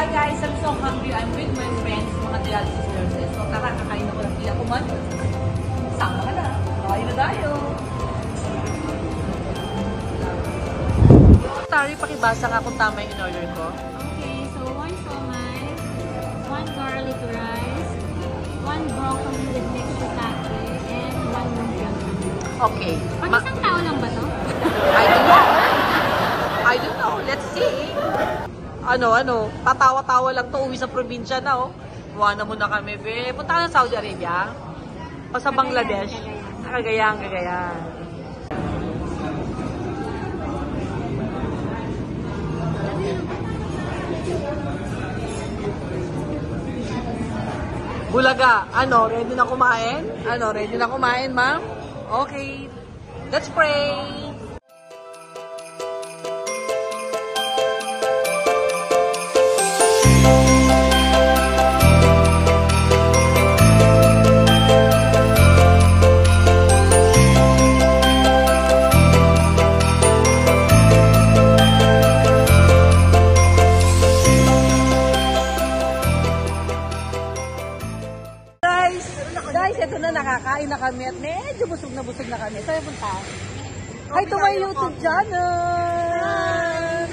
Hi guys, I'm so hungry. I'm with my friends, mga dialysis nurses. So tara, kakain ako ng pila kuman. Sama ka na. Kain na tayo. Tari, pakibasa nga kung tama yung in-order ko. Okay, so 1 somai, 1 garlic rice, 1 broccoli with mixed shiitake, and 1 lumpia. Okay. Pag isang tao lang ba to? I don't know. Let's see. Ano, tatawa-tawa lang to, uwi sa probinsya na, oh. Buwana muna kami, be. Punta ka na Saudi Arabia? O sa Bangladesh? Cagayan. Bulaga, ready na kumain? Ready na kumain, ma'am? Okay. Let's pray. Guys, ito na, nakakain na kami at medyo busog na kami. Saan punta? Hi to my YouTube channel!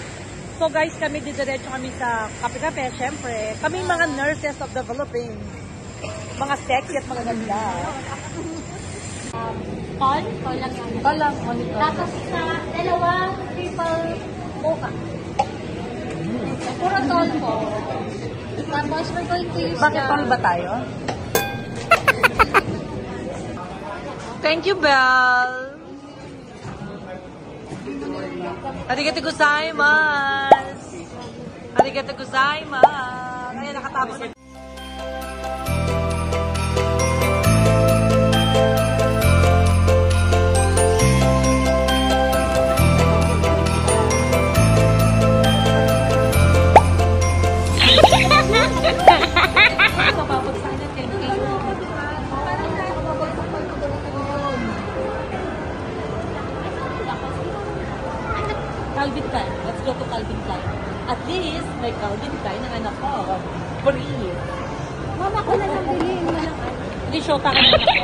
So guys, kami didiretso kami sa kape-kape, syempre. Kami mga nurses of the Philippines. Mga sexy at mga ganda. Tol lang yan. Tol lang, only tol. Tapos sa dalawang triple mocha. Puro tol po. Tapos we're going to use Bakit tol ba tayo? Thank you, Belle. Arigatou gozaimasu. Arigatou gozaimasu. Kaya nakatapos na. Calvin Klein. Let's go to Calvin Klein. At least, may Calvin Klein ang anak ko. Free. Mama ko na lang bilhin mo lang. Hindi, shota ka na ako.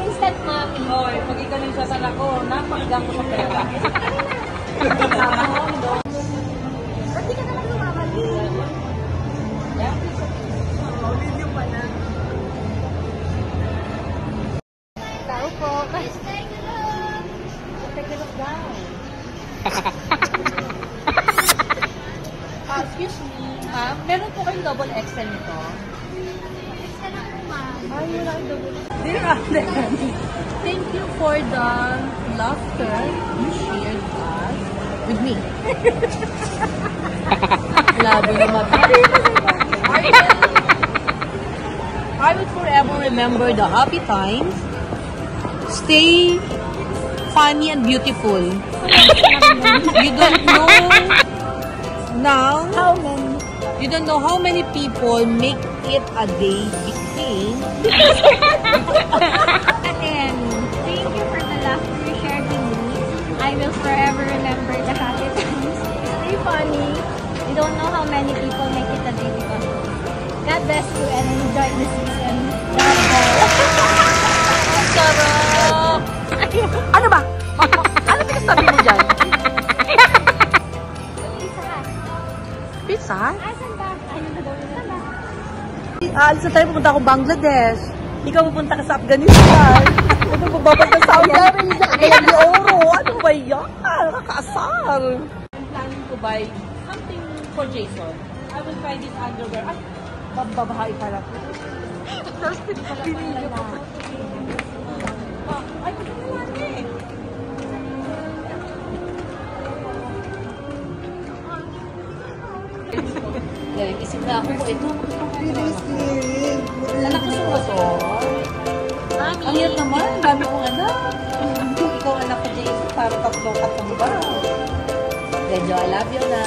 Instant mommy. Hoy, pag ikaw ng shota na ko, napakagam ko sa pera. Ba't di ka naman lumamali? Video pa na. Tao po. Take a look down. Excuse me, ma'am. Meron po kayong double XL nito? Isa lang po, ma'am. Ay, wala kayong double XL. Dear Ate, thank you for the laughter you shared with me. Labi naman. I will forever remember the happy times. Stay funny and beautiful. You don't know now. You don't know how many people make it a day became. And thank you for the laughter you shared with me. I will forever remember the happy times. Stay funny. You don't know how many people make it a day because God bless you and enjoy the season. Sarap! Ano ba? Ano pinasabi mo dyan? Pizza Hut. Pizza Hut? Asan ba? Ano na daw yun? Alis na tayo, pupunta ako Bangladesh. Ikaw pupunta ka sa Afghanistan. Ano ba babag ka sa Saudi Arabia? Ay, oro. Ano ba yan? Nakakaasar. I'm planning to buy something for Jason. I will try this underwear. Ay, babahay pala po. Tapos pinili ko. Ay, ito naman eh. Galing, isip na ako po ito. Anak ko sa so. Mami. Ang hirap naman, ang dami kong anak. Ikaw anak ko, Jason, para tatlong ba? Medyo I love you na.